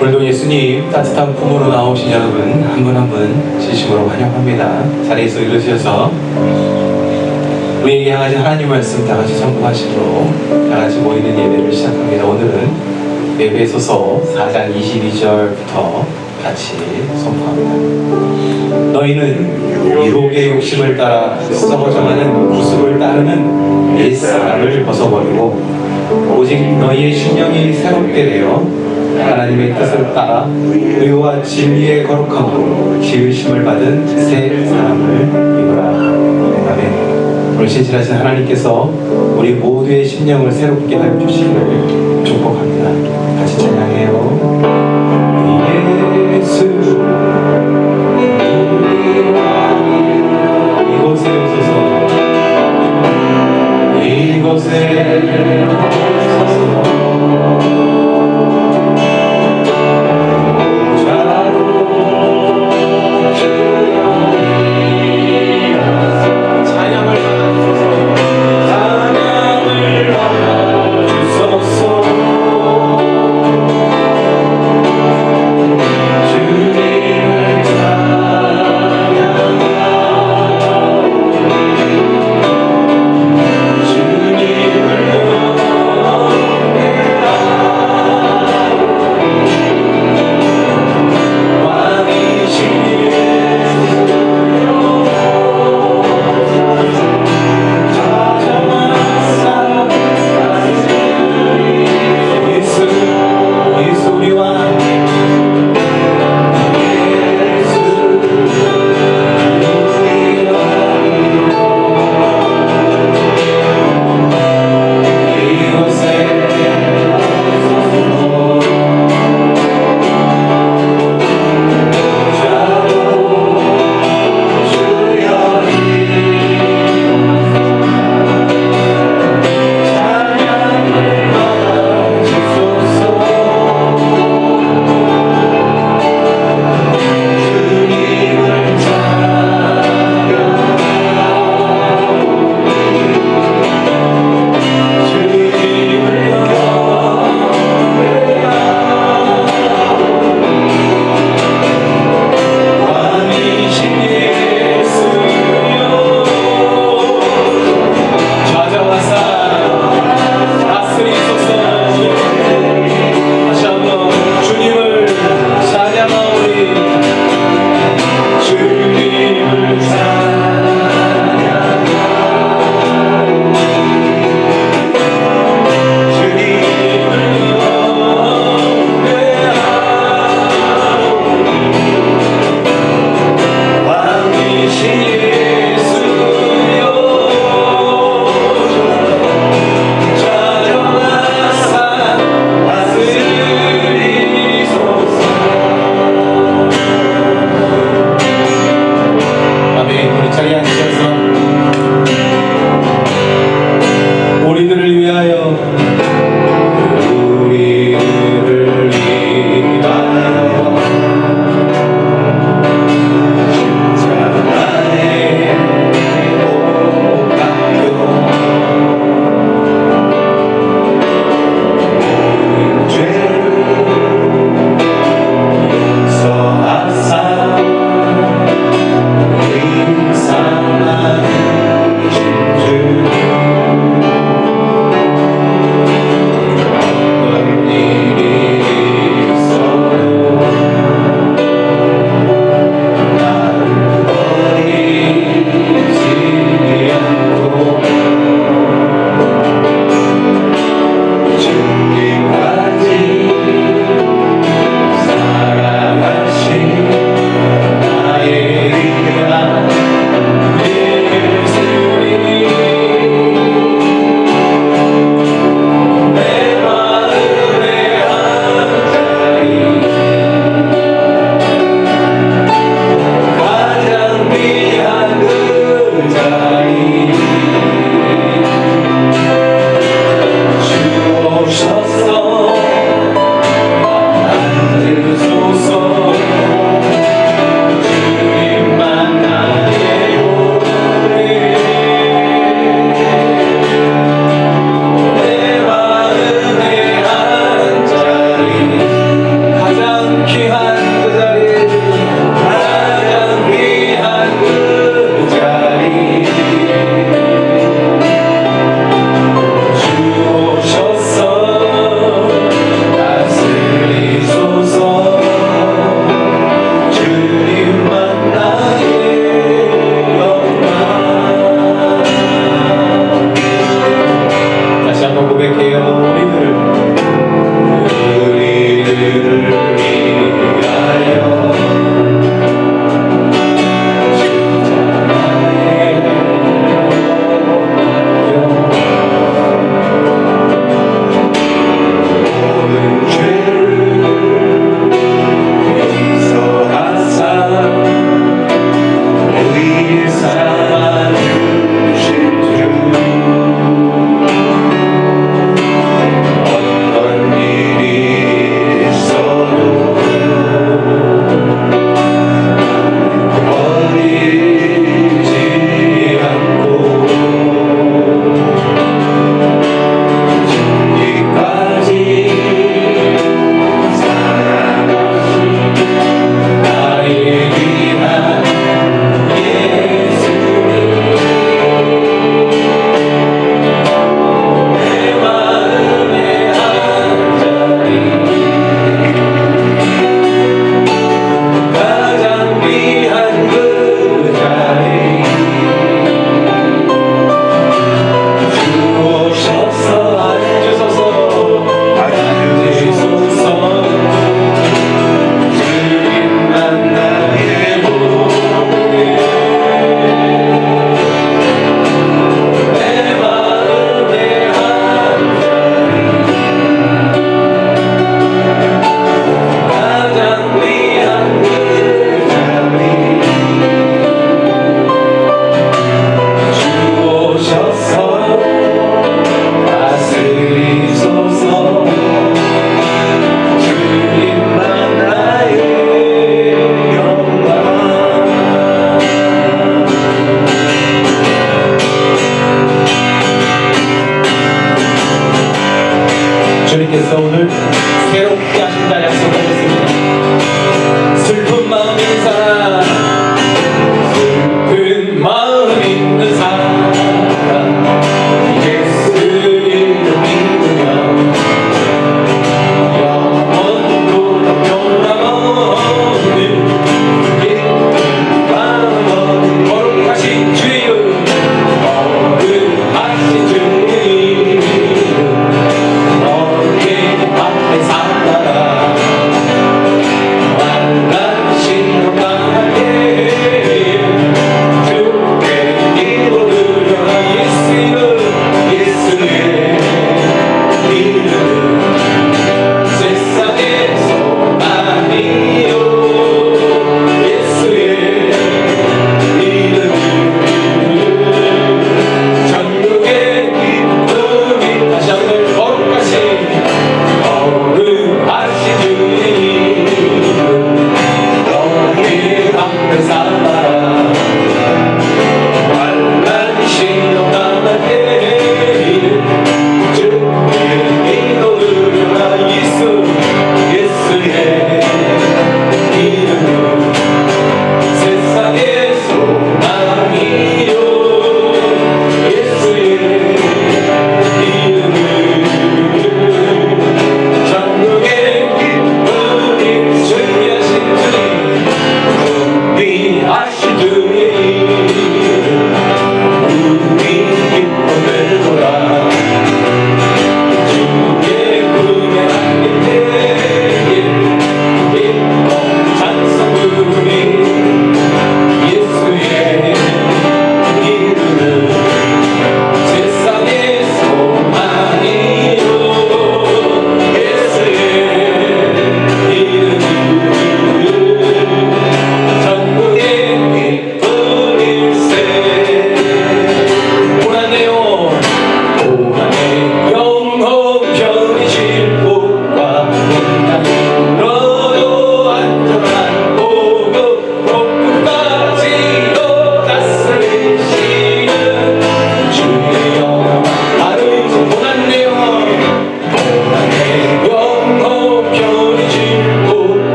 오늘도 예수님 따뜻한 품으로 나오신 여러분 한 분 한 분 진심으로 환영합니다. 자리에서 일어서셔서 우리에게 향하신 하나님 말씀 다 같이 선포하시므로 다 같이 모이는 예배를 시작합니다. 오늘은 에베소서 4장 22절부터 같이 선포합니다. 너희는 유혹의 욕심을 따라 썩어져가는 구습을 따르는 옛사람을 벗어버리고 오직 너희의 심령이 새롭게 되어 하나님의 뜻을 따라 의와 진리의 거룩함으로 지으심을 받은 새 사람을 입으라. 아멘. 오늘 신실하신 하나님께서 우리 모두의 심령을 새롭게 하여 주시기를 축복합니다. 같이 찬양해요. 예수 이곳에 오소서, 이곳에 오소서.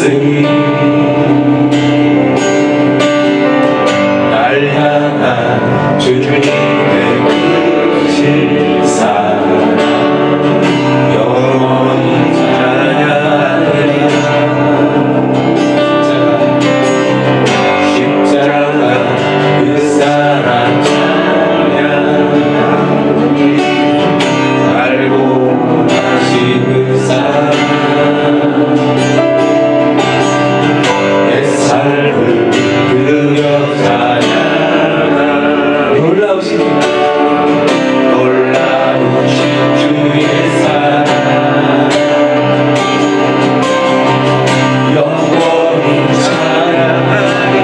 있으니 날 향한 주님의 크신 사랑 영원히 찬양하리라. 십자가 그 사랑 찬양하리. 알고 하신 그 사랑 내 삶을 그려 찬양하리. 놀라우신 주의 사랑 영원히 찬양하리.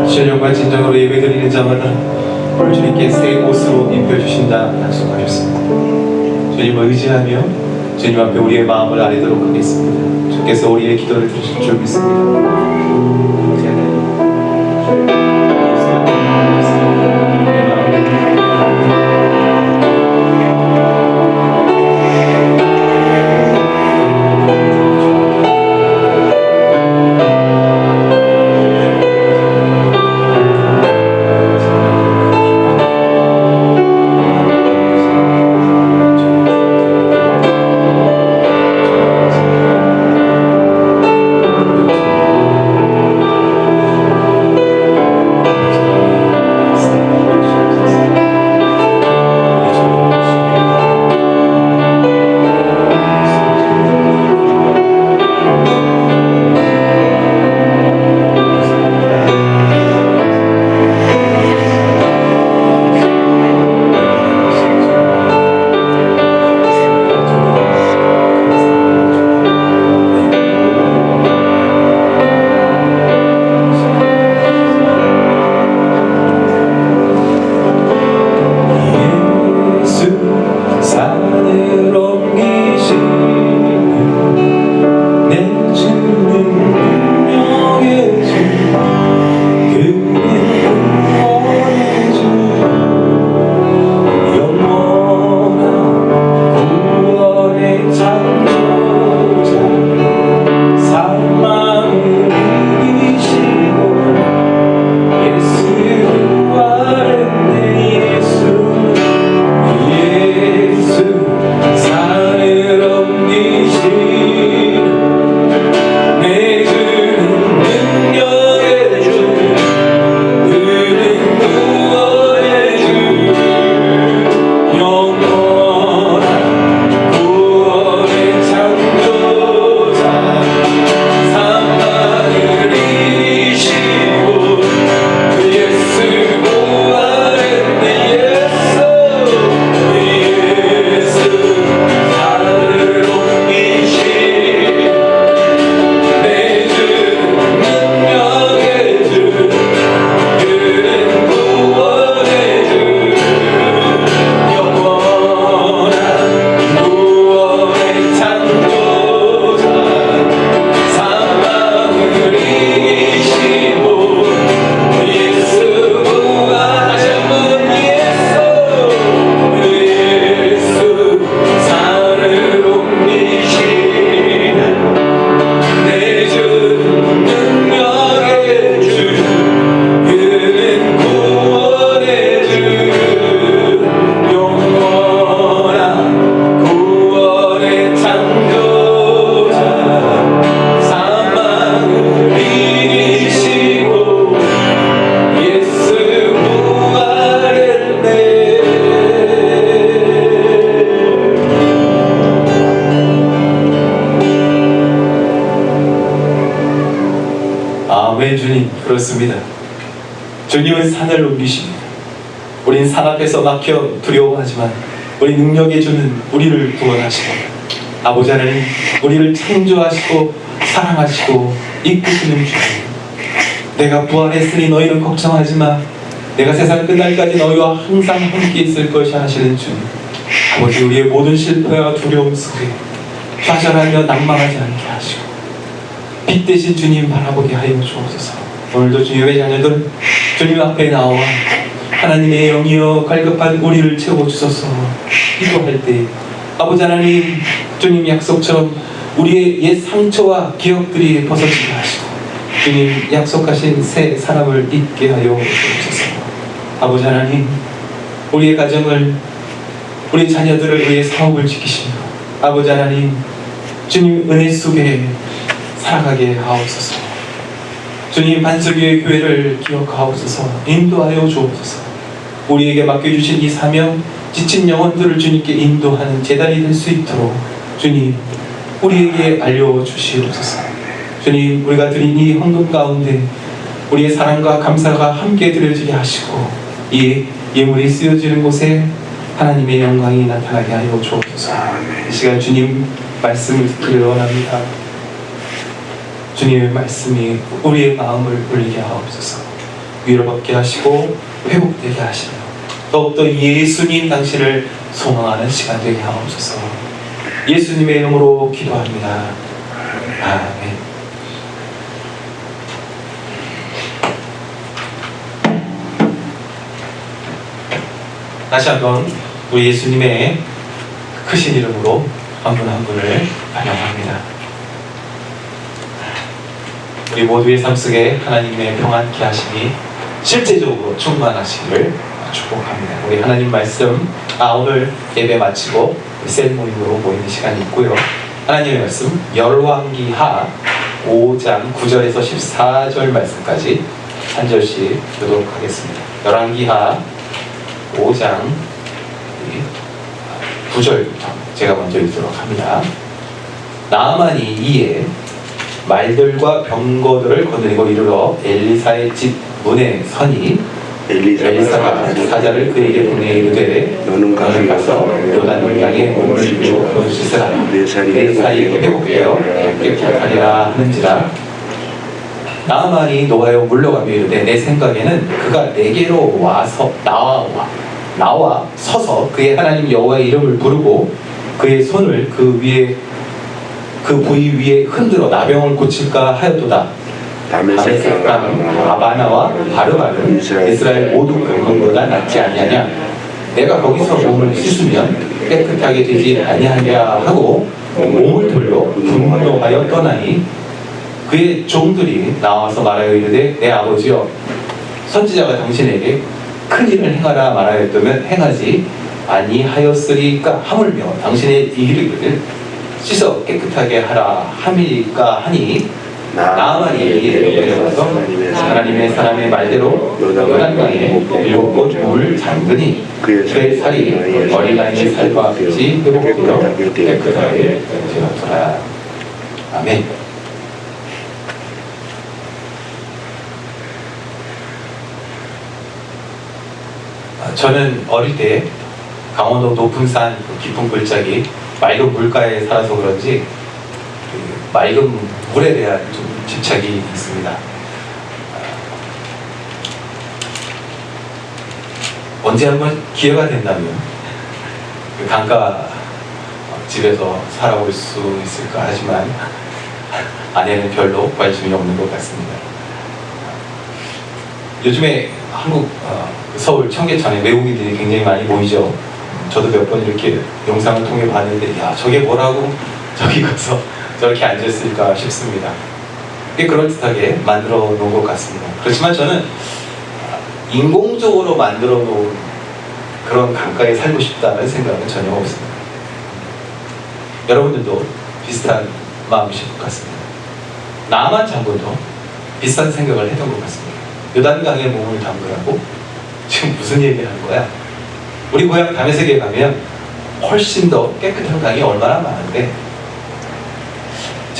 신령과 진정으로 예배드리는 자마다 오늘 주님께 새 옷으로 입혀주신다 약속하셨습니다. 주님을 의지하며 주님 앞에 우리의 마음을 아뢰도록 하겠습니다. 주께서 우리의 기도를 들으실 줄 믿습니다. 아멘. 주님, 그렇습니다. 주님은 산을 옮기십니다. 우린 산 앞에서 막혀 두려워하지만 우리 능력의 주는 우리를 구원하시고, 아버지 하나님, 우리를 창조하시고 사랑하시고 이끄시는 주님, 내가 부활했으니 너희는 걱정하지 마, 내가 세상 끝날까지 너희와 항상 함께 있을 것이야 하시는 주님, 아버지, 우리의 모든 실패와 두려움 속에 좌절하며 낭망하지 않게 하시고 빛 대신 주님 바라보게 하여 주옵소서. 오늘도 주님의 자녀들 주님 앞에 나와 하나님의 영이여 갈급한 우리를 채워주소서. 기도할 때 아버지 하나님, 주님 약속처럼 우리의 옛 상처와 기억들이 벗어지게 하시고 주님 약속하신 새 사람을 잊게 하여 주옵소서. 아버지 하나님, 우리의 가정을, 우리 자녀들을, 우리의 사업을 지키시며 아버지 하나님, 주님 은혜 속에 살아가게 하옵소서. 주님 반석의 교회를 기억하옵소서. 인도하여 주옵소서. 우리에게 맡겨주신 이 사명, 지친 영혼들을 주님께 인도하는 제단이 될 수 있도록 주님 우리에게 알려주시옵소서. 주님, 우리가 드린 이 헌금 가운데 우리의 사랑과 감사가 함께 드려지게 하시고 이 예물이 쓰여지는 곳에 하나님의 영광이 나타나게 하여 주옵소서. 이 시간 주님 말씀을 듣기를 원합니다. 주님의 말씀이 우리의 마음을 울리게 하옵소서. 위로받게 하시고 회복되게 하시며 더욱더 예수님 당신을 소망하는 시간 되게 하옵소서. 예수님의 이름으로 기도합니다. 아멘. 다시 한번 우리 예수님의 크신 이름으로 한 분 한 분을 환영합니다. 우리 모두의 삶 속에 하나님의 평안케 하심이 실제적으로 충만하시기를 축복합니다. 우리 하나님 말씀, 오늘 예배 마치고 셀 모임으로 모이는 시간이 있고요. 하나님의 말씀 열왕기하 5장 9절에서 14절 말씀까지 한 절씩 읽도록 하겠습니다. 열왕기하 5장 9절부터 제가 먼저 읽도록 합니다. 나아만이 이에 말들과 병거들을 거느리고 이르러 엘리사의 집 문에 서니 엘리사가 사자를 그에게 보내 이르되 너는 가서 요단 강에 몸을 주 씻으라. 내 살이 회복되어 깨끗하리라 하는지라. 나아만이 노하여 물러가며 이르되 내 생각에는 그가 내게로 나와 서서 그의 하나님 여호와의 이름을 부르고 그의 손을 그 부위 위에 흔들어 나병을 고칠까 하였도다. 다메섹 땅 아바나와 바르바는 이스라엘 모두 근원보다 낫지 아니하냐. 내가 거기서 몸을 씻으면 깨끗하게 되지 아니하냐 하고 몸을 돌려 분노하여 떠나니 그의 종들이 나와서 말하여 이르되 내 아버지여, 선지자가 당신에게 큰 일을 행하라 말하였다면 행하지 아니하였으리까 하물며 당신의 이르기를 씻어 깨끗하게 하라 함이니까 하니 나아만이 내려가서 하나님의 사람의 말대로 요단강에 7곳 물을 잠그니 그의 살이 어린아이의 살과 같이 회복되어 깨끗하게 되었더라. 아멘. 저는 어릴 때 강원도 높은 산 깊은 골짜기 맑은 물가에 살아서 그런지 맑은 물에 대한 좀 집착이 있습니다. 언제 한번 기회가 된다면 그 강가 집에서 살아볼 수 있을까 하지만 아내는 별로 관심이 없는 것 같습니다. 요즘에 한국 서울 청계천에 외국인들이 굉장히 많이 모이죠. 저도 몇 번 이렇게 영상을 통해 봤는데 야, 저게 뭐라고 저기 가서 저렇게 앉았을까 싶습니다. 꽤 그럴듯하게 만들어 놓은 것 같습니다. 그렇지만 저는 인공적으로 만들어 놓은 그런 강가에 살고 싶다는 생각은 전혀 없습니다. 여러분들도 비슷한 마음이실 것 같습니다. 나만 장군도 비슷한 생각을 했던 것 같습니다. 요단강에 몸을 담그라고? 지금 무슨 얘기를 하는 거야? 우리 고향 다메섹에 가면 훨씬 더 깨끗한 강이 얼마나 많은데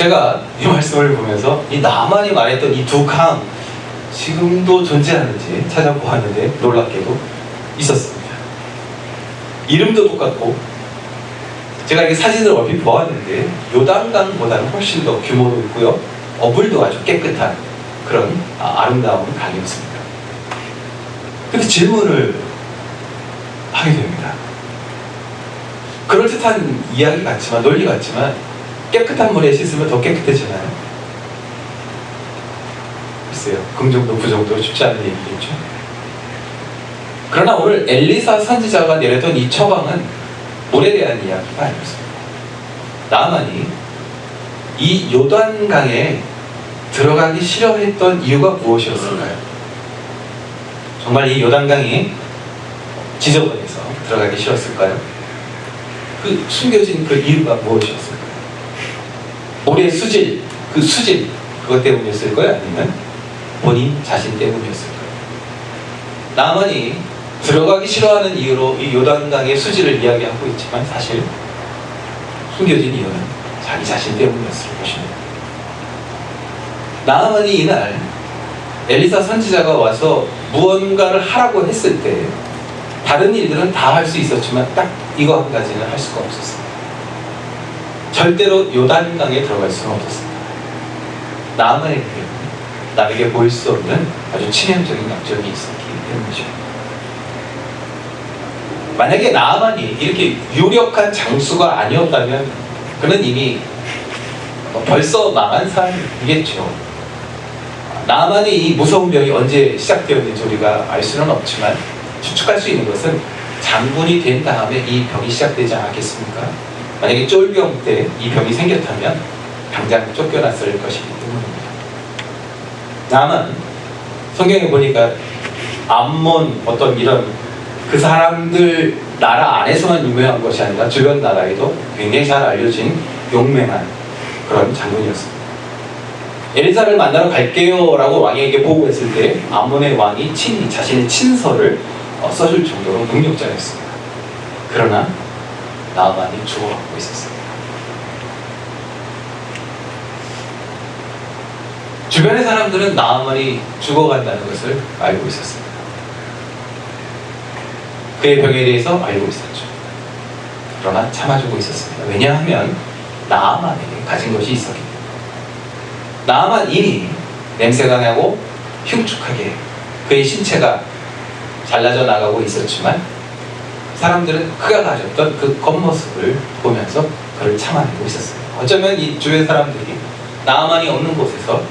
제가 이 말씀을 보면서 이 나만이 말했던 이 두 강 지금도 존재하는지 찾아보았는데 놀랍게도 있었습니다. 이름도 똑같고 제가 이렇게 사진을 얼핏 보았는데 요단강보다는 훨씬 더 규모도 있고요. 어물도 아주 깨끗한 그런 아름다운 강이었습니다. 근데 질문을 하게 됩니다. 그럴듯한 이야기 같지만 논리 같지만 깨끗한 물에 씻으면 더 깨끗해지나요? 글쎄요. 긍정도 부정도 쉽지 않은 얘기겠죠. 그러나 오늘 엘리사 선지자가 내렸던 이 처방은 물에 대한 이야기가 아니었습니다. 나만이 이 요단강에 들어가기 싫어했던 이유가 무엇이었을까요? 정말 이 요단강이 지저분해서 들어가기 싫었을까요? 그 숨겨진 그 이유가 무엇이었을까요? 물의 수질, 그 수질 그것 때문이었을까요? 아니면 본인 자신 때문이었을까요? 나만이 들어가기 싫어하는 이유로 이 요단강의 수질을 이야기하고 있지만 사실 숨겨진 이유는 자기 자신 때문이었을 것입니다. 나만이 이날 엘리사 선지자가 와서 무언가를 하라고 했을 때 다른 일들은 다 할 수 있었지만 딱 이거 한 가지는 할 수가 없었습니다. 절대로 요단강에 들어갈 수는 없었습니다. 나만에게 남에게 보일 수 없는 아주 치명적인 약점이 있었기 때문이죠. 만약에 나만이 이렇게 유력한 장수가 아니었다면 그는 이미 벌써 망한 사람이겠죠. 나만이 이 무서운 병이 언제 시작되었는지 우리가 알 수는 없지만 추측할 수 있는 것은 장군이 된 다음에 이 병이 시작되지 않았겠습니까? 만약에 쫄병 때 이 병이 생겼다면 당장 쫓겨났을 것이기 때문입니다. 나만 성경에 보니까 암몬 어떤 이런 그 사람들 나라 안에서만 유명한 것이 아니라 주변 나라에도 굉장히 잘 알려진 용맹한 그런 장군이었습니다. 엘리사를 만나러 갈게요 라고 왕에게 보고했을 때 암몬의 왕이 친히 자신의 친서를 써줄 정도로 능력자였습니다. 그러나 나만이 죽어가고 있었습니다. 주변의 사람들은 나만이 죽어간다는 것을 알고 있었습니다. 그의 병에 대해서 알고 있었죠. 그러나 참아주고 있었습니다. 왜냐하면 나만에게 가진 것이 있었기 때문에. 나만 이미 냄새가 나고 흉측하게 그의 신체가 잘라져 나가고 있었지만 사람들은 그가 가졌던 그 겉모습을 보면서 그를 참아내고 있었어요. 어쩌면 이 주변 사람들이 나만이 없는 곳에서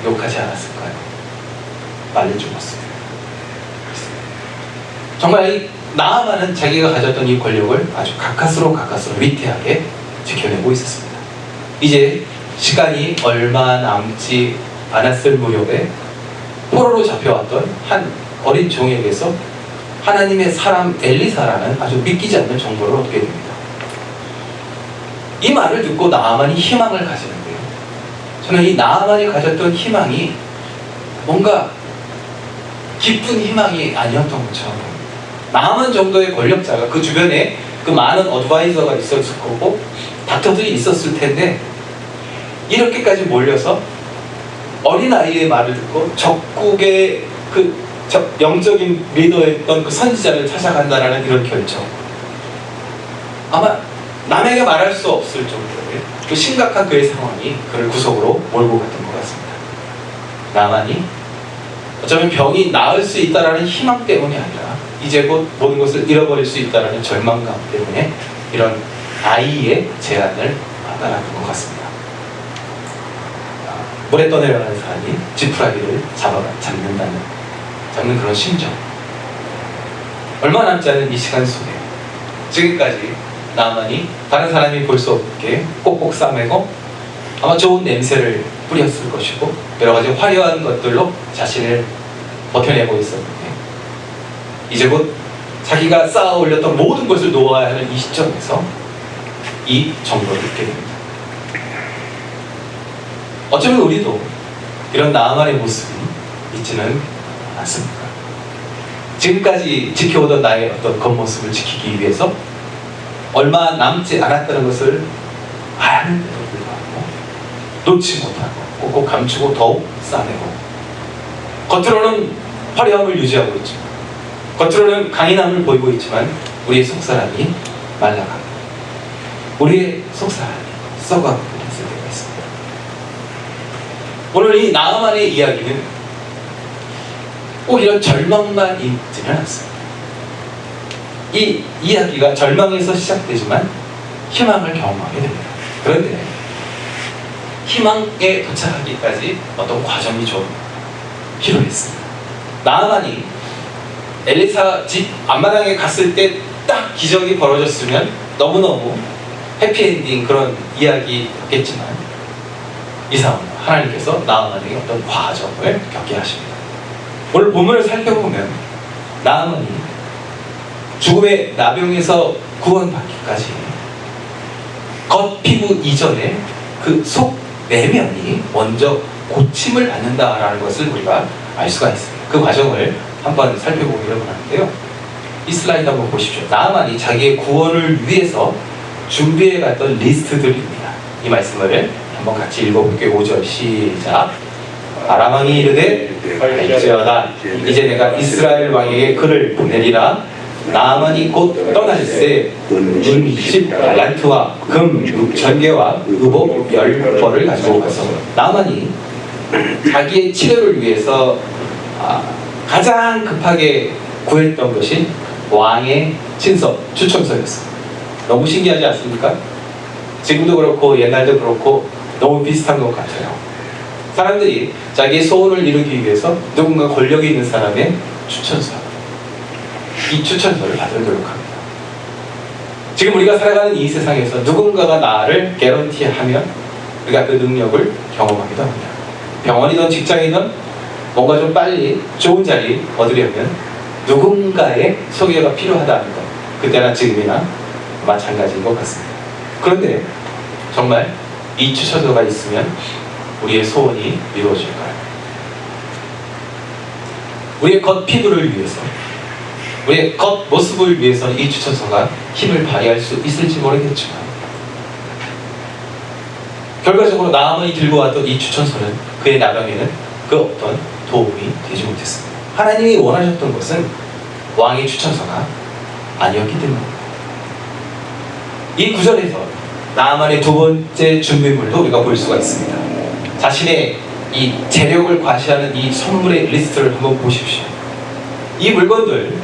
욕하지 않았을까요? 말려 죽었어요. 정말 이 나아만은 자기가 가졌던 이 권력을 아주 가까스로 위태하게 지켜내고 있었습니다. 이제 시간이 얼마 남지 않았을 무렵에 포로로 잡혀왔던 한 어린 종에게서 하나님의 사람 엘리사라는 아주 믿기지 않는 정보를 얻게 됩니다. 이 말을 듣고 나아만이 희망을 가지는데요. 저는 이 나아만이 가졌던 희망이 뭔가 기쁜 희망이 아니었던 것처럼 보입니다. 나아만 정도의 권력자가 그 주변에 그 많은 어드바이저가 있었을 거고 닥터들이 있었을 텐데 이렇게까지 몰려서 어린아이의 말을 듣고 적국의 그 영적인 리더였던 그 선지자를 찾아간다라는 이런 결정, 아마 남에게 말할 수 없을 정도의 그 심각한 그의 상황이 그를 구석으로 몰고 갔던 것 같습니다. 나만이 어쩌면 병이 나을 수 있다라는 희망 때문이 아니라 이제 곧 모든 것을 잃어버릴 수 있다라는 절망감 때문에 이런 아이의 제안을 따라간 것 같습니다. 물에 떠내려가는 사람이 지푸라기를 잡는 그런 심정. 얼마 남지 않은 이 시간 속에 지금까지 나만이 다른 사람이 볼 수 없게 꼭꼭 싸매고 아마 좋은 냄새를 뿌렸을 것이고 여러 가지 화려한 것들로 자신을 버텨내고 있었는데 이제 곧 자기가 쌓아 올렸던 모든 것을 놓아야 하는 이 시점에서 이 정보를 듣게 됩니다. 어쩌면 우리도 이런 나만의 모습이 있지는 않습니까? 지금까지 지켜오던 나의 어떤 겉모습을 지키기 위해서 얼마 남지 않았다는 것을 아는데도 불구하고 놓지 못하고 꼭꼭 감추고 더욱 싸매고, 겉으로는 화려함을 유지하고 있지만, 겉으로는 강인함을 보이고 있지만 우리의 속사람이 말라갑니다. 우리의 속사람이 썩어가고 있을 때가 있습니다. 오늘 이 나아만의 이야기는 꼭 이런 절망만 있지는 않습니다. 이 이야기가 절망에서 시작되지만 희망을 경험하게 됩니다. 그런데 희망에 도착하기까지 어떤 과정이 좀 필요했습니다. 나아만이 엘리사 집 앞마당에 갔을 때 딱 기적이 벌어졌으면 너무너무 해피엔딩 그런 이야기였겠지만, 이 상황 하나님께서 나아만에게 어떤 과정을 겪게 하십니다. 오늘 본문을 살펴보면 나아만이 죽음의 나병에서 구원받기까지 겉피부 이전에 그 속 내면이 먼저 고침을 받는다라는 것을 우리가 알 수가 있습니다. 그 과정을 한번 살펴보기로 하는데요. 이 슬라이드 한번 보십시오. 나아만이 자기의 구원을 위해서 준비해갔던 리스트들입니다. 이 말씀을 한번 같이 읽어볼게요. 5절 시작. 아람 왕이 이르되 알지어다 이제 내가 이스라엘 왕에게 그를 보내리라. 나아만이 곧 떠날새 은 10달란트와 금 6,000개와 의복 10벌을 가지고 가서, 나아만이 자기의 치료를 위해서 가장 급하게 구했던 것이 왕의 친서, 추천서였습니다. 너무 신기하지 않습니까? 지금도 그렇고 옛날도 그렇고 너무 비슷한 것 같아요. 사람들이 자기의 소원을 이루기 위해서 누군가 권력이 있는 사람의 추천서, 이 추천서를 받으려 노력합니다. 지금 우리가 살아가는 이 세상에서 누군가가 나를 개런티하면 우리가 그 능력을 경험하기도 합니다. 병원이든 직장이든 뭔가 좀 빨리 좋은 자리 얻으려면 누군가의 소개가 필요하다는 것, 그때나 지금이나 마찬가지인 것 같습니다. 그런데 정말 이 추천서가 있으면 우리의 소원이 이루어질까요? 우리의 겉 피부를 위해서, 우리의 겉 모습을 위해서는 이 추천서가 힘을 발휘할 수 있을지 모르겠지만, 결과적으로 나아만이 들고 왔던 이 추천서는 그의 나병에는 그 어떤 도움이 되지 못했습니다. 하나님이 원하셨던 것은 왕의 추천서가 아니었기 때문입니다. 이 구절에서 나아만의 두 번째 준비물도 우리가 볼 수가 있습니다. 자신의 이 재력을 과시하는 이 선물의 리스트를 한번 보십시오. 이 물건들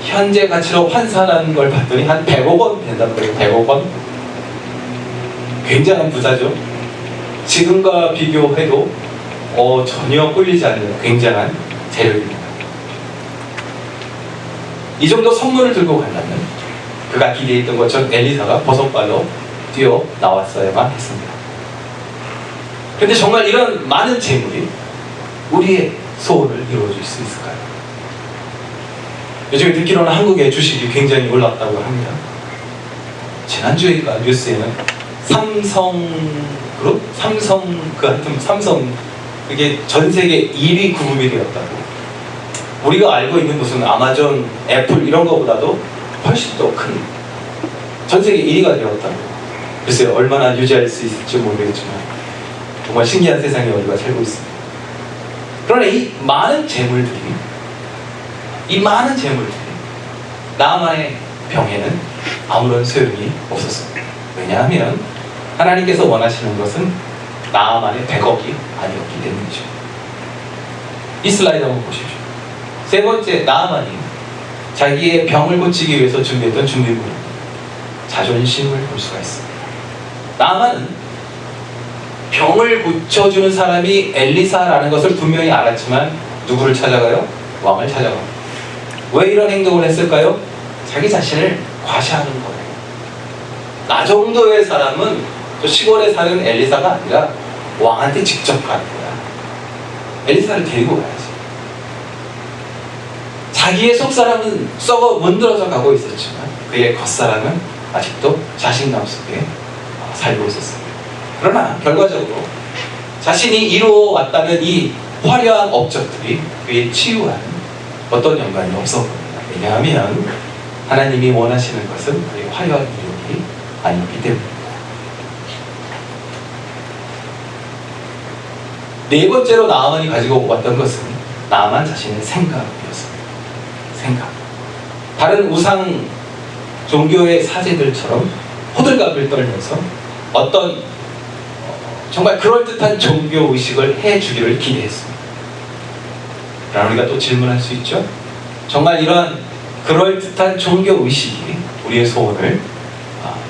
현재 가치로 환산하는 걸 봤더니 한 100억 원 된다는 거예요. 100억 원. 굉장한 부자죠. 지금과 비교해도 전혀 꿀리지 않는 굉장한 재력입니다. 이 정도 선물을 들고 간다면 그가 기대했던 것처럼 엘리사가 버선발로 뛰어 나왔어야만 했습니다. 그런데 정말 이런 많은 재물이 우리의 소원을 이루어줄 수 있을까요? 요즘에 듣기로는 한국의 주식이 굉장히 올랐다고 합니다. 지난주에가 뉴스에는 삼성그룹? 삼성 그게 전 세계 1위 그룹이 되었다고. 우리가 알고 있는 무슨 아마존, 애플 이런 거보다도 훨씬 더 큰 전 세계 1위가 되었다고. 글쎄요, 얼마나 유지할 수 있을지 모르겠지만 정말 신기한 세상에 우리가 살고 있습니다. 그러나 이 많은 재물들이 나아만의 병에는 아무런 소용이 없었습니다. 왜냐하면 하나님께서 원하시는 것은 나아만의 100억이 아니었기 때문이죠. 이 슬라이드 한번 보십시오. 세 번째, 나아만이 자기의 병을 고치기 위해서 준비했던 준비물, 자존심을 볼 수가 있습니다. 나아만은 병을 고쳐주는 사람이 엘리사라는 것을 분명히 알았지만 누구를 찾아가요? 왕을 찾아갑니다. 왜 이런 행동을 했을까요? 자기 자신을 과시하는 거예요. 나 정도의 사람은 저 시골에 사는 엘리사가 아니라 왕한테 직접 가는 거야. 엘리사를 데리고 가야지. 자기의 속사람은 썩어 문드러져 가고 있었지만 그의 겉사람은 아직도 자신감 속에 살고 있었습니다. 그러나 결과적으로 자신이 이루어왔다는 이 화려한 업적들이 그의 치유와는 어떤 연관이 없었습니다. 왜냐하면 하나님이 원하시는 것은 그의 화려한 이력이 아니었기 때문입니다. 네 번째로 나아만이 가지고 왔던 것은 나아만 자신의 생각이었습니다. 생각. 다른 우상 종교의 사제들처럼 호들갑을 떨면서 어떤 정말 그럴듯한 종교의식을 해주기를 기대했습니다. 그러나 우리가 또 질문할 수 있죠. 정말 이러한 그럴듯한 종교의식이 우리의 소원을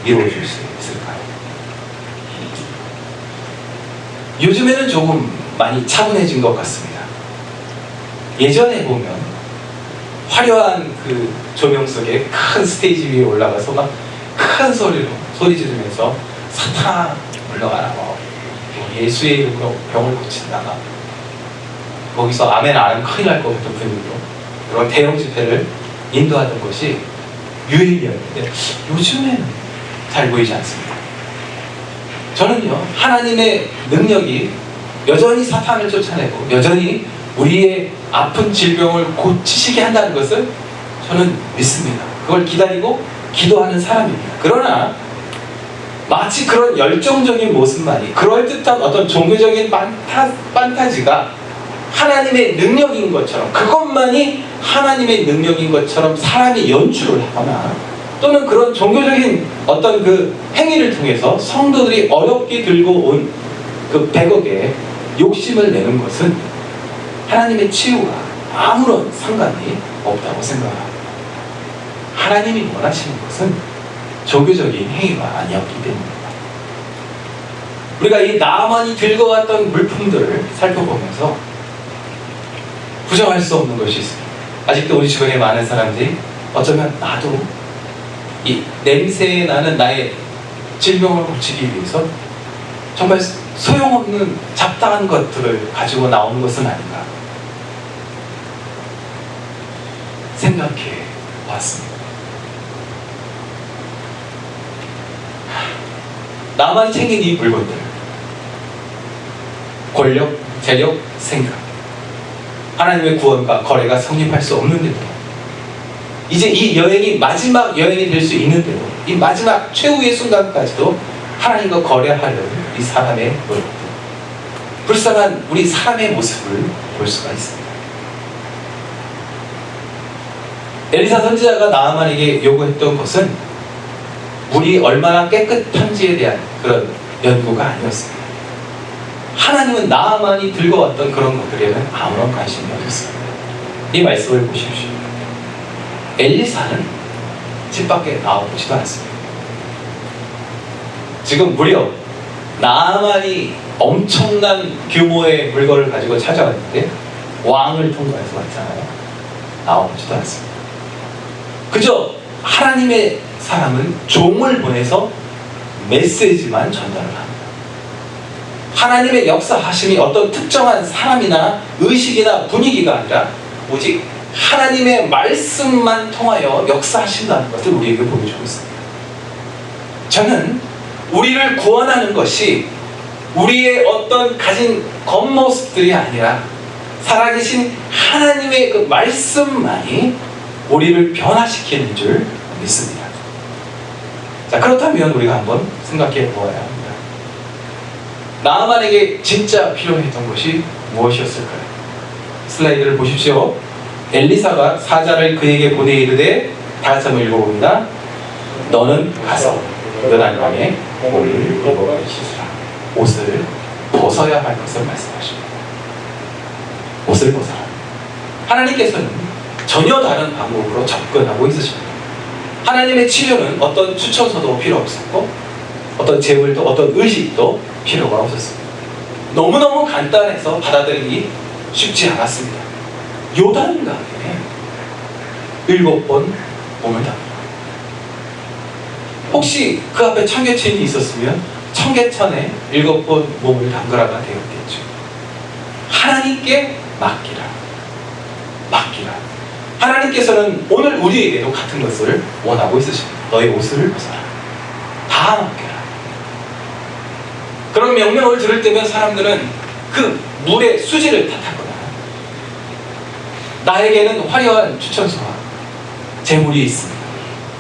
이루어줄 수 있을까요? 요즘에는 조금 많이 차분해진 것 같습니다. 예전에 보면 화려한 그 조명 속에 큰 스테이지 위에 올라가서 막 큰 소리로 소리 지르면서 사탄 물러가라, 예수의 이름으로 병을 고친다가 거기서 아멘 안 하면 큰일 날 것 같은 분위기로 그런 대형 집회를 인도하던 것이 유행이었는데 요즘에는 잘 보이지 않습니다. 저는요, 하나님의 능력이 여전히 사탄을 쫓아내고 여전히 우리의 아픈 질병을 고치시게 한다는 것을 저는 믿습니다. 그걸 기다리고 기도하는 사람입니다. 그러나 마치 그런 열정적인 모습만이 그럴듯한 어떤 종교적인 판타지가 하나님의 능력인 것처럼, 그것만이 하나님의 능력인 것처럼 사람이 연출을 하거나 또는 그런 종교적인 어떤 그 행위를 통해서 성도들이 어렵게 들고 온 그 100억의 욕심을 내는 것은 하나님의 치유와 아무런 상관이 없다고 생각합니다. 하나님이 원하시는 것은 종교적인 행위가 아니었기 때문입니다. 우리가 이 나아만이 들고 왔던 물품들을 살펴보면서 부정할 수 없는 것이 있습니다. 아직도 우리 주변에 많은 사람들이 어쩌면 나도 이 냄새 나는 나의 질병을 고치기 위해서 정말 소용없는 잡다한 것들을 가지고 나오는 것은 아닌가 생각해 봤습니다. 나만이 챙긴 이 물건들, 권력, 재력, 생각, 하나님의 구원과 거래가 성립할 수 없는데도, 이제 이 여행이 마지막 여행이 될 수 있는데도, 이 마지막 최후의 순간까지도 하나님과 거래하려는 이 사람의 노력, 불쌍한 우리 사람의 모습을 볼 수가 있습니다. 엘리사 선지자가 나아만에게 요구했던 것은 물이 얼마나 깨끗한지에 대한 그런 연구가 아니었습니다. 하나님은 나아만이 들고 왔던 그런 것들에는 아무런 관심이 없었습니다. 이 말씀을 보십시오. 엘리사는 집 밖에 나와보지도 않습니다. 지금 무려 나아만이 엄청난 규모의 물건을 가지고 찾아왔는데 왕을 통과해서 왔잖아요. 나와보지도 않습니다. 그저 하나님의 사람은 종을 보내서 메시지만 전달을 합니다. 하나님의 역사하심이 어떤 특정한 사람이나 의식이나 분위기가 아니라 오직 하나님의 말씀만 통하여 역사하신다는 것을 우리에게 보여주고 있습니다. 저는 우리를 구원하는 것이 우리의 어떤 가진 겉모습들이 아니라 살아계신 하나님의 그 말씀만이 우리를 변화시키는 줄 믿습니다. 자, 그렇다면 우리가 한번 생각해 보아야 합니다. 나아만에게 진짜 필요했던 것이 무엇이었을까요? 슬라이드를 보십시오. 엘리사가 사자를 그에게 보내 이르되, 다 같이 한번 읽어봅니다. 너는 가서 너난 밤에 옷을 입어 씻으라. 옷을 벗어야 할 것을 말씀하십니다. 옷을 벗어라. 하나님께서는 전혀 다른 방법으로 접근하고 있으십니다. 하나님의 치료는 어떤 추천서도 필요 없었고 어떤 재물도 어떤 의식도 필요가 없었습니다. 너무너무 간단해서 받아들이기 쉽지 않았습니다. 요단강에 7번 몸을 담습니다. 혹시 그 앞에 청계천이 있었으면 청계천에 7번 몸을 담그라가 되었겠죠. 하나님께 맡기라. 맡기라. 하나님께서는 오늘 우리에게도 같은 것을 원하고 있으십니다. 너의 옷을 벗어라. 다 맡겨라. 그런 명령을 들을 때면 사람들은 그 물의 수질을 탓하거나 나에게는 화려한 추천서와 재물이 있습니다.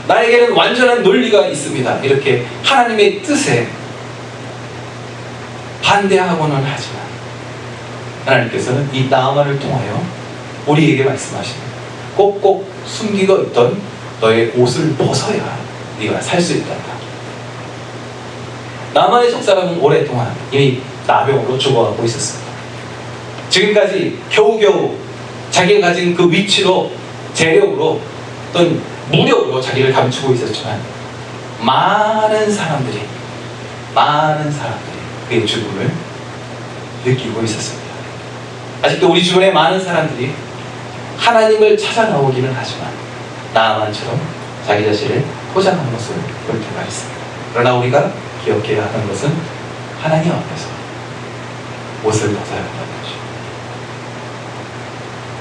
나에게는 완전한 논리가 있습니다. 이렇게 하나님의 뜻에 반대하고는 하지만 하나님께서는 이 나아만을 통하여 우리에게 말씀하십니다. 꼭꼭 숨기고 있던 너의 옷을 벗어야 네가 살 수 있단다. 나아만의 속사람은 오랫동안 이미 나병으로 죽어가고 있었습니다. 지금까지 겨우겨우 자기가 가진 그 위치로, 재력으로, 어떤 무력으로 자기를 감추고 있었지만 많은 사람들이 그의 죽음을 느끼고 있었습니다. 아직도 우리 주변에 많은 사람들이 하나님을 찾아 나오기는 하지만 나아만처럼 자기 자신을 포장하는 모습을 볼 때가 있습니다. 그러나 우리가 기억해야 하는 것은 하나님 앞에서 옷을 벗어야 한다는 것이죠.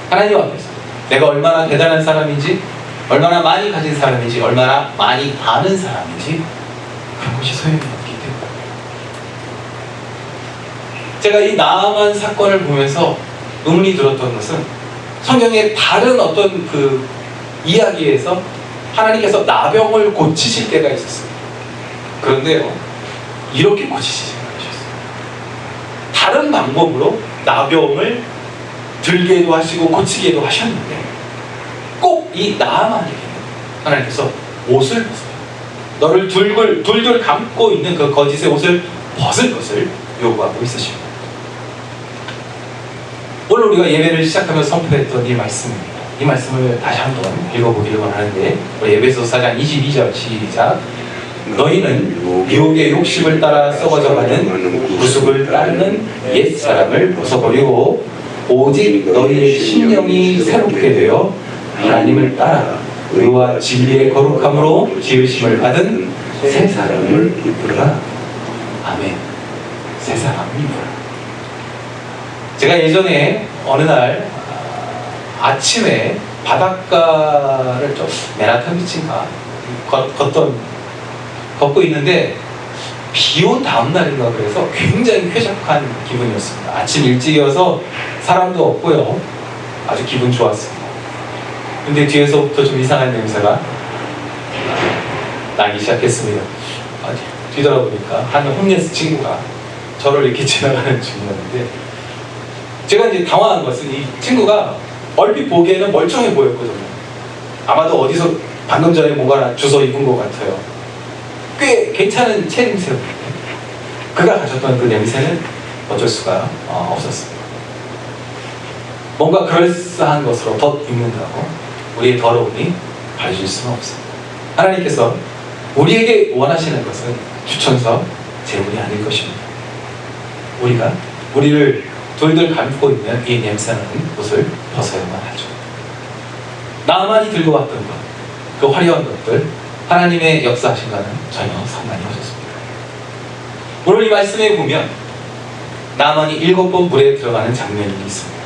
하나님 앞에서 내가 얼마나 대단한 사람인지, 얼마나 많이 가진 사람인지, 얼마나 많이 아는 사람인지 그런 것이 소용이 없기 때문에 제가 이 나아만 사건을 보면서 의문이 들었던 것은 성경의 다른 어떤 그 이야기에서 하나님께서 나병을 고치실 때가 있었습니다. 그런데요, 이렇게 고치시지 않으셨어요. 다른 방법으로 나병을 들게도 하시고 고치게도 하셨는데 꼭 이 나아만에게 하나님께서 옷을 벗어요. 너를 둘둘 감고 있는 그 거짓의 옷을 벗을 것을 요구하고 있으십니다. 오늘 우리가 예배를 시작하면서 선포했던 이 말씀입니다. 이 말씀을 다시 한번 읽어보기를 원하는데, 우리 에베소서 4장 22절 시작. 너희는 미혹의 욕심을 따라 썩어져가는 구속을 따르는 옛사람을 벗어버리고 오직 너희의 심령이 새롭게 되어 하나님을 따라 의와 진리의 거룩함으로 지으심을 받은 새 사람을 입으라. 아멘. 새 사람을 입으라. 제가 예전에 어느 날 아침에 바닷가를 좀 맨하탄 비치인가 걷고 있는데 비 온 다음 날인가 그래서 굉장히 쾌적한 기분이었습니다. 아침 일찍이어서 사람도 없고요. 아주 기분 좋았습니다. 근데 뒤에서부터 좀 이상한 냄새가 나기 시작했습니다. 뒤돌아보니까 한 홈리스 친구가 저를 이렇게 지나가는 중이었는데, 제가 이제 당황한 것은 이 친구가 얼핏 보기에는 멀쩡해 보였거든요. 아마도 어디서 방금 전에 뭔가 주워 입은 것 같아요. 꽤 괜찮은 체냄새였는데 그가 가졌던 그 냄새는 어쩔 수가 없었습니다. 뭔가 그럴싸한 것으로 덧 입는다고 우리의 더러움이 가려질 수는 없습니다. 하나님께서 우리에게 원하시는 것은 추천서, 재물이 아닐 것입니다. 우리를 돌돌 감고 있는 이 냄새나는 옷을 벗어야만 하죠. 나만이 들고 왔던 것, 그 화려한 것들, 하나님의 역사하신과는 전혀 상관이 없었습니다. 오늘 이 말씀에 보면 나만이 7번 물에 들어가는 장면이 있습니다.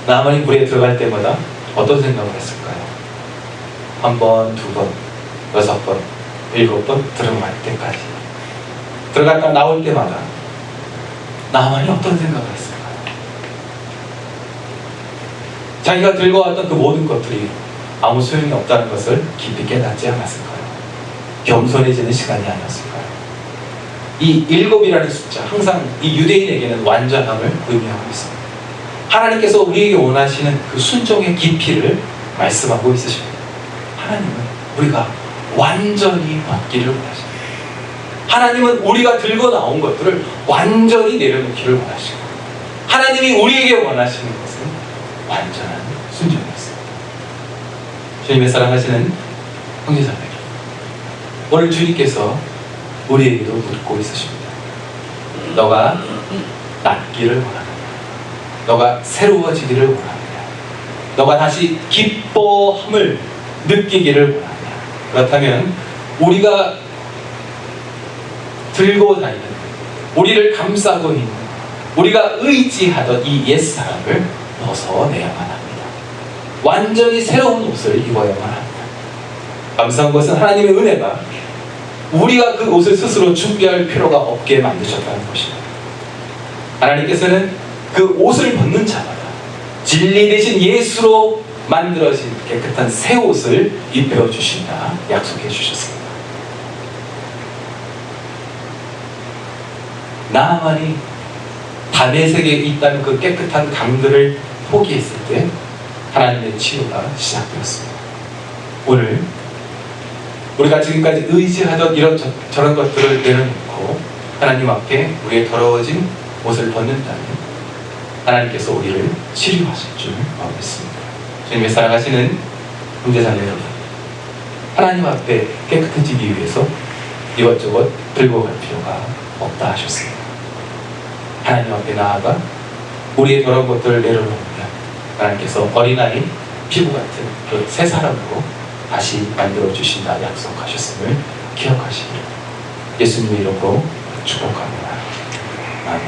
나만이 물에 들어갈 때마다 어떤 생각을 했을까요? 1번, 2번, 6번, 7번 들어갈 때까지. 들어갔다 나올 때마다 나만이 어떤 생각을 했을까요? 자기가 들고 왔던 그 모든 것들이 아무 소용이 없다는 것을 깊이 깨닫지 않았을까요? 겸손해지는 시간이 아니었을까요? 이 7이라는 숫자, 항상 이 유대인에게는 완전함을 의미하고 있습니다. 하나님께서 우리에게 원하시는 그 순종의 깊이를 말씀하고 있으십니다. 하나님은 우리가 완전히 받기를 원하십니다. 하나님은 우리가 들고 나온 것들을 완전히 내려놓기를 원하시고, 하나님이 우리에게 원하시는 것은 완전한 순종이었습니다. 주님의 사랑하시는 형제자매들, 오늘 주님께서 우리에게도 묻고 있으십니다. 너가 낫기를 원합니다. 너가 새로워지기를 원합니다. 너가 다시 기뻐함을 느끼기를 원합니다. 그렇다면 우리가 들고 다니는, 우리를 감싸고 있는, 우리가 의지하던 이 옛사람을 벗어내야만 합니다. 완전히 새로운 옷을 입어야만 합니다. 감사한 것은 하나님의 은혜가 우리가 그 옷을 스스로 준비할 필요가 없게 만드셨다는 것입니다. 하나님께서는 그 옷을 벗는 자마다 진리 대신 예수로 만들어진 깨끗한 새 옷을 입혀주신다 약속해 주셨습니다. 나아만이 밤의 세계에 있다는 그 깨끗한 강들을 포기했을 때 하나님의 치유가 시작되었습니다. 오늘 우리가 지금까지 의지하던 이런 저런 것들을 내려놓고 하나님 앞에 우리의 더러워진 옷을 벗는다면 하나님께서 우리를 치료하실 줄 믿습니다. 주님의 사랑하시는 형제자매 여러분, 하나님 앞에 깨끗해지기 위해서 이것저것 들고 갈 필요가 없다 하셨습니다. 하나님 앞에 나아가 우리의 더러운 것들을 내려놓으면 하나님께서 어린아이 피부 같은 그 새 사람으로 다시 만들어 주신다 약속하셨음을 기억하시기를 예수님의 이름으로 축복합니다. 아멘.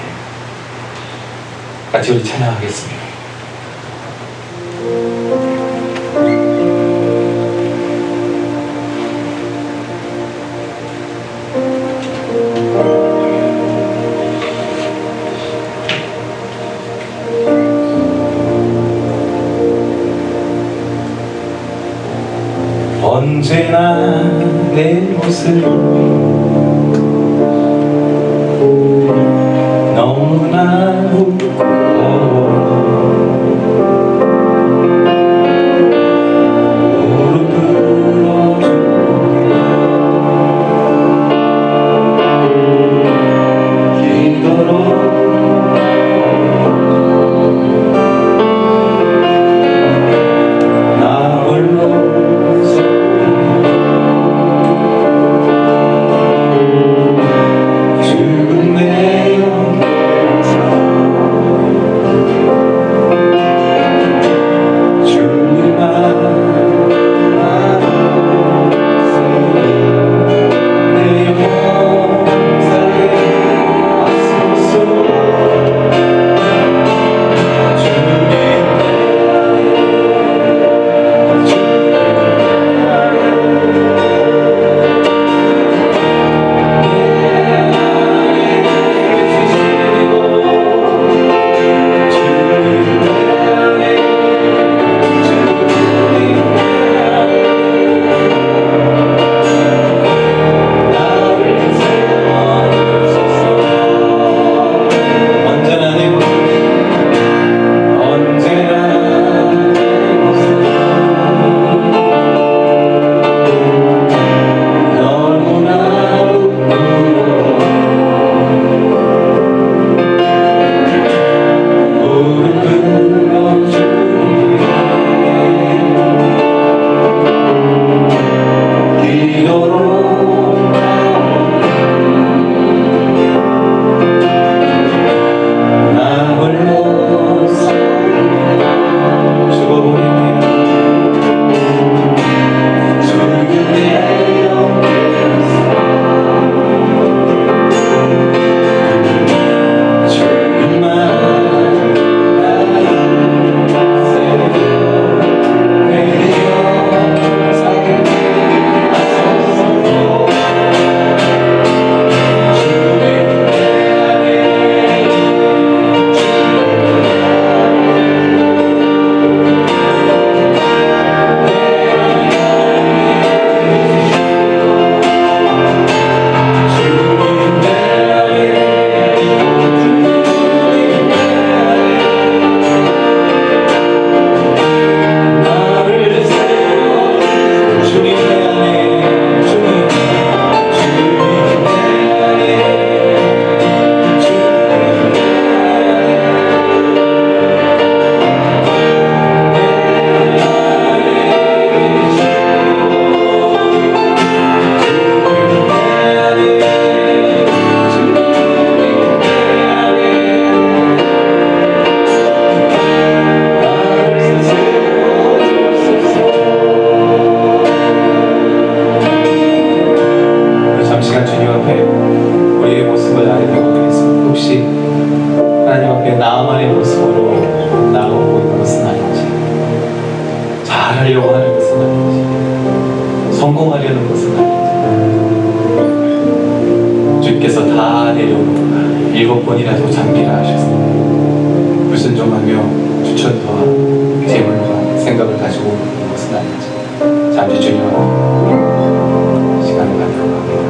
같이 우리 찬양하겠습니다. 언제나 내 모습 너무나 부끄러워 무릎 꿇어주네 기도로 나 홀로 잘하려고 하는 것은 아니지, 성공하려는 것은 아니지. 주께서 다 내려놓으라 7번이라도 잠기라 하셨습니다. 불순종하며 주천도와 재물과 생각을 가지고 오는 것은 아니지. 잠시 주님 시간을 갖도록 합니다.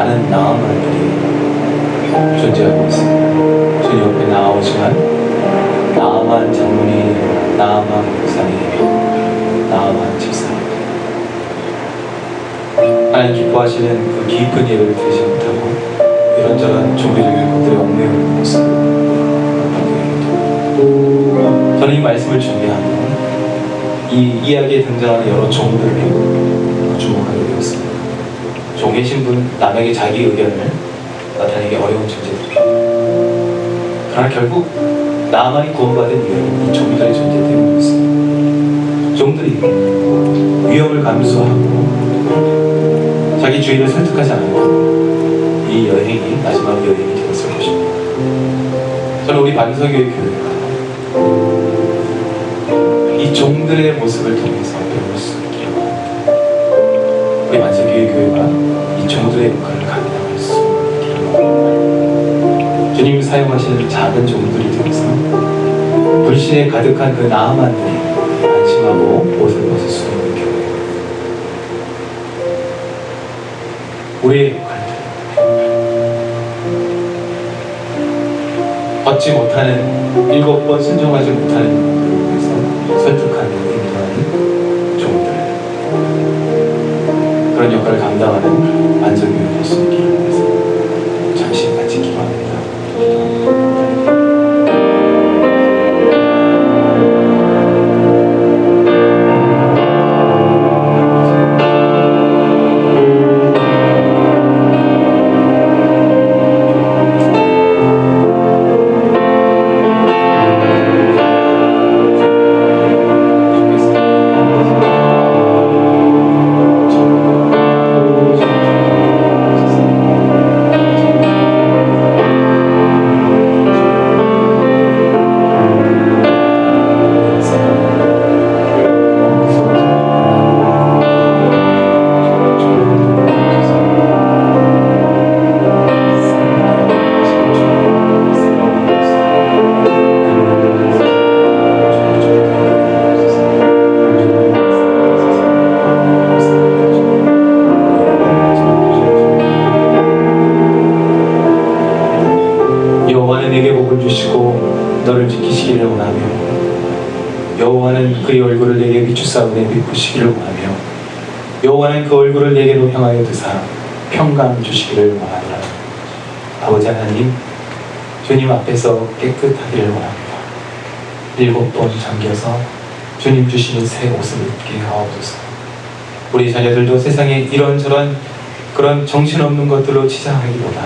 많은 나아만들이 존재하고 있습니다. 주님 옆에 나아오지만 나아만 장로님, 나아만 목사님, 나아만 집사님, 하나님 기뻐하시는 그 깊은 예배를 드리지 못하고 이런저런 종교적인 것들에 얽매이는 모습을 보게. 저는 이 말씀을 준비하며 이 이야기에 등장하는 여러 종들을 주목하게 되었습니다. 종의 신분, 남에게 자기 의견을 나타내기 어려운 존재들입니다. 그러나 결국 나만이 구원받은 이유는 이 종들의 존재 때문이었습니다. 종들이 위험을 감수하고 자기 주인을 설득하지 않고 이 여행이 마지막 여행이 되었을 것입니다. 저는 우리 반석교회 교회가 이 종들의 모습을 통해서 배울 수 있기를 바랍니다. 우리 반석교회 교회가 이 종들의 역할을 감당할 수 있기를 바랍니다. 주님이 사용하시는 작은 종들이 되어서 불신에 가득한 그 나아만들이 안심하고 옷을 벗을 수 있는 교회. 우리의 역할들, 받지 못하는 7번 순종하지 못하는 분들을 위해서 설득하는 인도하는 종들, 그런 역할을 감당하는 반석교회 될 수 있기를 위해서 잠시 같이 기도합니다. 너를 지키시기를 원하며 여호와는 그의 얼굴을 내게 비추사오되 비푸시기를 원하며 여호와는 그 얼굴을 내게로 향하여 드사 평강 주시기를 원하노라. 아버지 하나님, 주님 앞에서 깨끗하기를 원합니다. 7번 잠겨서 주님 주시는 새 옷을 입게 하옵소서. 우리 자녀들도 세상에 이런저런 그런 정신없는 것들로 치장하기보다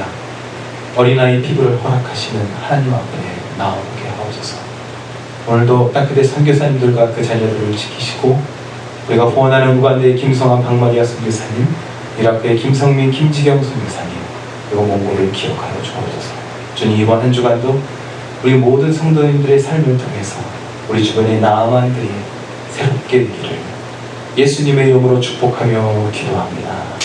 어린아이 피부를 허락하시는 하나님 앞에 나오게 하옵소서. 오늘도 땅끝의 선교사님들과 그 자녀들을 지키시고 우리가 후원하는 우간다의 김성환 박마리아 선교사님, 이라크의 김성민 김지경 선교사님, 그리고 몽골을 기억하여 주옵소서. 주님, 이번 한 주간도 우리 모든 성도님들의 삶을 통해서 우리 주변의 나아만들이 새롭게 되기를 예수님의 이름으로 축복하며 기도합니다.